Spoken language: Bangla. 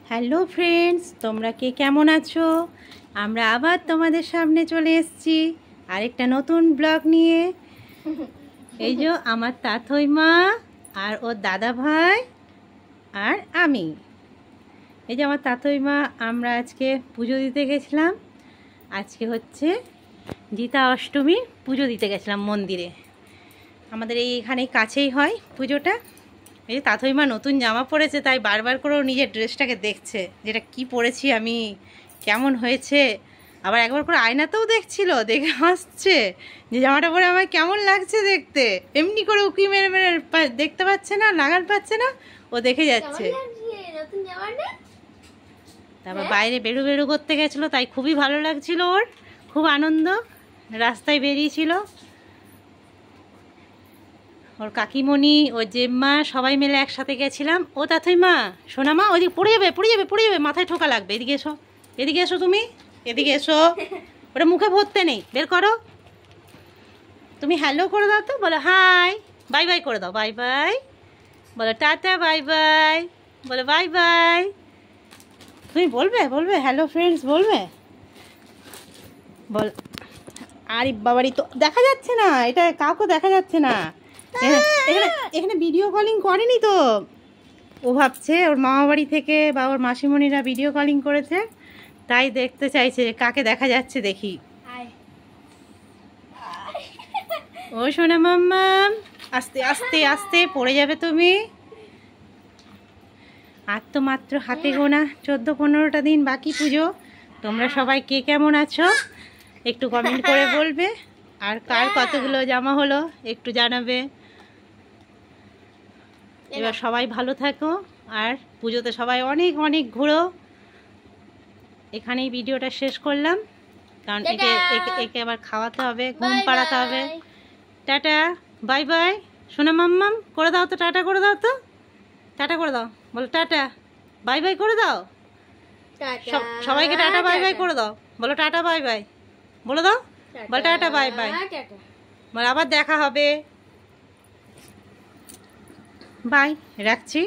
হ্যালো ফ্রেন্ডস, তোমরা কে কেমন আছো? আমরা আবার তোমাদের সামনে চলে এসেছি আরেকটা নতুন ব্লগ নিয়ে। এই যে আমার তাথই মা আর ওর দাদা ভাই আর আমি। এই যে আমার তাথই মা, আমরা আজকে পুজো দিতে গেছিলাম। আজকে হচ্ছে গীতা অষ্টমী, পুজো দিতে গেছিলাম মন্দিরে। আমাদের এইখানেই কাছেই হয় পুজোটা। এই যে তাথই মা নতুন জামা পরেছে, তাই বারবার করেও নিজের ড্রেসটাকে দেখছে, যেটা কি পরেছি আমি, কেমন হয়েছে। আবার একবার করে আয়নাতেও দেখছিল, দেখে হাসছে যে জামাটা পরে আমার কেমন লাগছে দেখতে। এমনি করে উকি মেরে মেরে দেখতে পাচ্ছে না, লাগান পাচ্ছে না, ও দেখে যাচ্ছে। তারপর বাইরে বেরু বেরু করতে গেছিলো, তাই খুবই ভালো লাগছিল ওর, খুব আনন্দ। রাস্তায় বেরিয়েছিল, ওর কাকিমণি, ওর জেম্মা সবাই মিলে একসাথে গেছিলাম। ও তাথই মা, সোনা মা, ওইদিকে পড়ে যাবে পড়ে যাবে পড়ে যাবে, মাথায় ঠোকা লাগবে। এদিকে এসো, এদিকে এসো, তুমি এদিকে এসো। ওটা মুখে ভরতে নেই, বের করো। তুমি হ্যালো করে দাও তো, বলো হাই, বাই বাই করে দাও, বাই বাই বলো, টাটা বাই বাই বলো, বাই বাই। তুমি বলবে বলবে হ্যালো ফ্রেন্ডস বলবে, বল। আরে বাবারই তো দেখা যাচ্ছে না, এটা কাউকে দেখা যাচ্ছে না। এখানে ভিডিও কলিং করেনি তো, ও ভাবছে ওর মামা বাড়ি থেকে বা ওর মাসিমণিরা ভিডিও কলিং করেছে, তাই দেখতে চাইছে কাকে দেখা যাচ্ছে দেখি। ও সোনা মাম্মাম, আস্তে আস্তে আস্তে পড়ে যাবে তুমি। আর তো মাত্র হাতে গোনা 14-15টা দিন বাকি পুজো। তোমরা সবাই কে কেমন আছো একটু কমেন্ট করে বলবে, আর কার কতগুলো জামা হলো একটু জানাবে। এবার সবাই ভালো থাকো, আর পুজোতে সবাই অনেক অনেক ঘুরো। এখানেই ভিডিওটা শেষ করলাম, কারণ একে আবার খাওয়াতে হবে, ঘুম পাড়াতে হবে। টাটা বাই বাই সোনা মাম্মাম করে দাও তো, টাটা করে দাও তো, টাটা করে দাও, বলো টাটা বাই বাই করে দাও। সবাইকে টাটা বাই বাই করে দাও, বলো টাটা বাই বাই বলে দাও, বলো টাটা বাই বাই, বলো আবার দেখা হবে। বাই, রাখছি।